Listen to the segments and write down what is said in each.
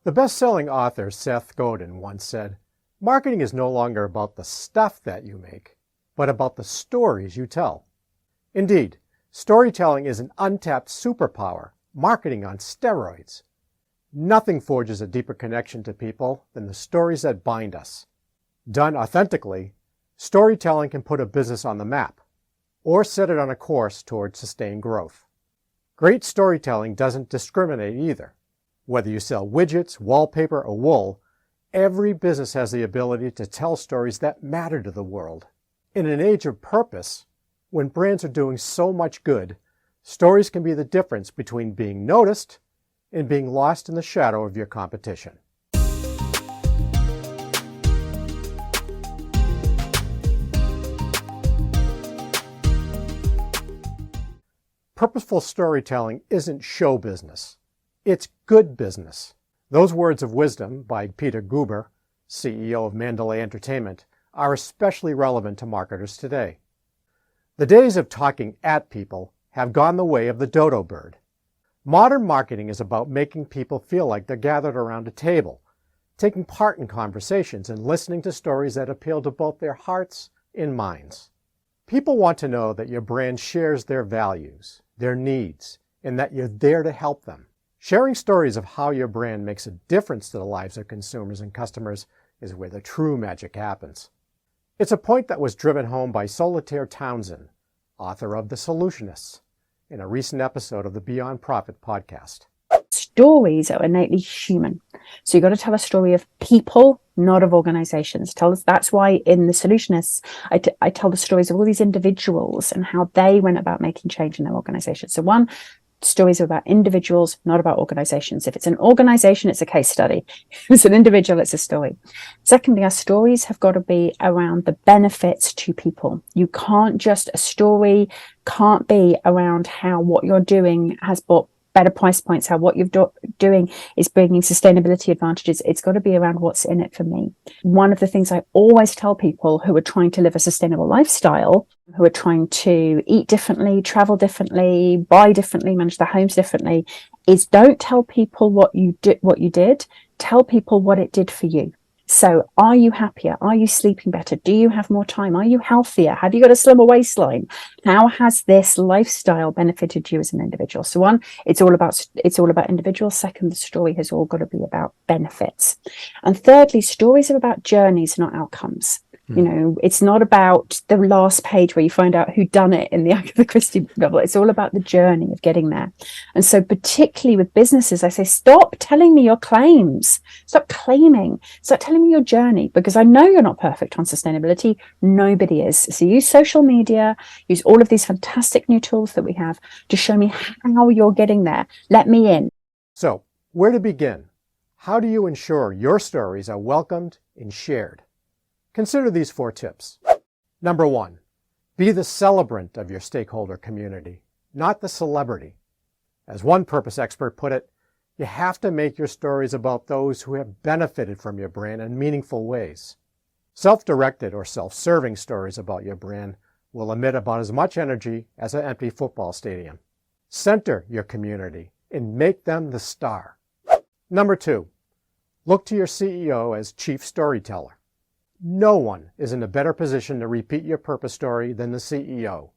The best-selling author Seth Godin once said, "Marketing is no longer about the stuff that you make, but about the stories you tell." Indeed, storytelling is an untapped superpower, marketing on steroids. Nothing forges a deeper connection to people than the stories that bind us. Done authentically, storytelling can put a business on the map, or set it on a course towards sustained growth. Great storytelling doesn't discriminate either. Whether you sell widgets, wallpaper, or wool, every business has the ability to tell stories that matter to the world. In an age of purpose, when brands are doing so much good, stories can be the difference between being noticed and being lost in the shadow of your competition. Purposeful storytelling isn't show business. It's good business. Those words of wisdom by Peter Guber, CEO of Mandalay Entertainment, are especially relevant to marketers today. The days of talking at people have gone the way of the dodo bird. Modern marketing is about making people feel like they're gathered around a table, taking part in conversations and listening to stories that appeal to both their hearts and minds. People want to know that your brand shares their values, their needs, and that you're there to help them. Sharing stories of how your brand makes a difference to the lives of consumers and customers is where the true magic happens. It's a point that was driven home by Solitaire Townsend, author of The Solutionists, in a recent episode of the Beyond Profit podcast. Stories are innately human. So you've got to tell a story of people, not of organizations. That's why in The Solutionists, I tell the stories of all these individuals and how they went about making change in their organization. So one, stories are about individuals, not about organizations. If it's an organization, it's a case study. If it's an individual, it's a story. Secondly, our stories have got to be around the benefits to people. A story can't be around how what you're doing has brought better price points, how what you're doing is bringing sustainability advantages. It's got to be around what's in it for me. One of the things I always tell people who are trying to live a sustainable lifestyle, who are trying to eat differently, travel differently, buy differently, manage their homes differently, is don't tell people what you did, tell people what it did for you. So are you happier? Are you sleeping better? Do you have more time? Are you healthier? Have you got a slimmer waistline? How has this lifestyle benefited you as an individual? So one, it's all about individuals. Second, the story has all got to be about benefits. And thirdly, stories are about journeys, not outcomes. You know, it's not about the last page where you find out who done it in the Agatha Christie novel. It's all about the journey of getting there. And so particularly with businesses, I say, stop telling me your claims. Stop claiming. Start telling me your journey, because I know you're not perfect on sustainability. Nobody is. So use social media, use all of these fantastic new tools that we have to show me how you're getting there. Let me in. So, where to begin? How do you ensure your stories are welcomed and shared? Consider these 4 tips. Number 1, be the celebrant of your stakeholder community, not the celebrity. As one purpose expert put it, you have to make your stories about those who have benefited from your brand in meaningful ways. Self-directed or self-serving stories about your brand will emit about as much energy as an empty football stadium. Center your community and make them the star. Number 2, look to your CEO as chief storyteller. No one is in a better position to repeat your purpose story than the CEO.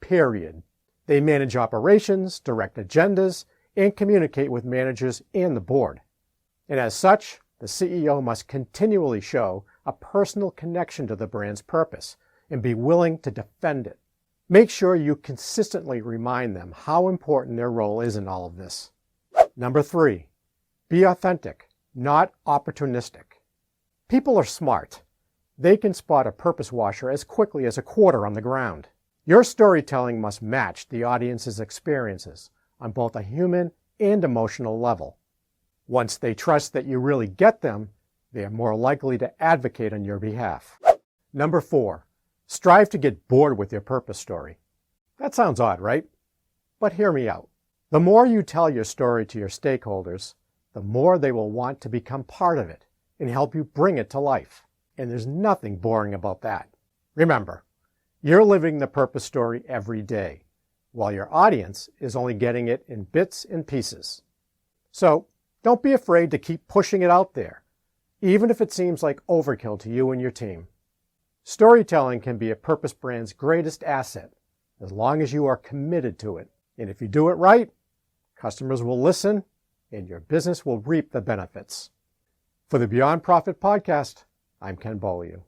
Period. They manage operations, direct agendas, and communicate with managers and the board. And as such, the CEO must continually show a personal connection to the brand's purpose and be willing to defend it. Make sure you consistently remind them how important their role is in all of this. Number 3, be authentic, not opportunistic. People are smart. They can spot a purpose washer as quickly as a quarter on the ground. Your storytelling must match the audience's experiences on both a human and emotional level. Once they trust that you really get them, they are more likely to advocate on your behalf. Number 4, strive to get bored with your purpose story. That sounds odd, right? But hear me out. The more you tell your story to your stakeholders, the more they will want to become part of it and help you bring it to life. And there's nothing boring about that. Remember, you're living the purpose story every day. while your audience is only getting it in bits and pieces. So don't be afraid to keep pushing it out there, even if it seems like overkill to you and your team. Storytelling can be a purpose brand's greatest asset, as long as you are committed to it. And if you do it right, customers will listen and your business will reap the benefits. For the Beyond Profit podcast, I'm Ken Beaulieu.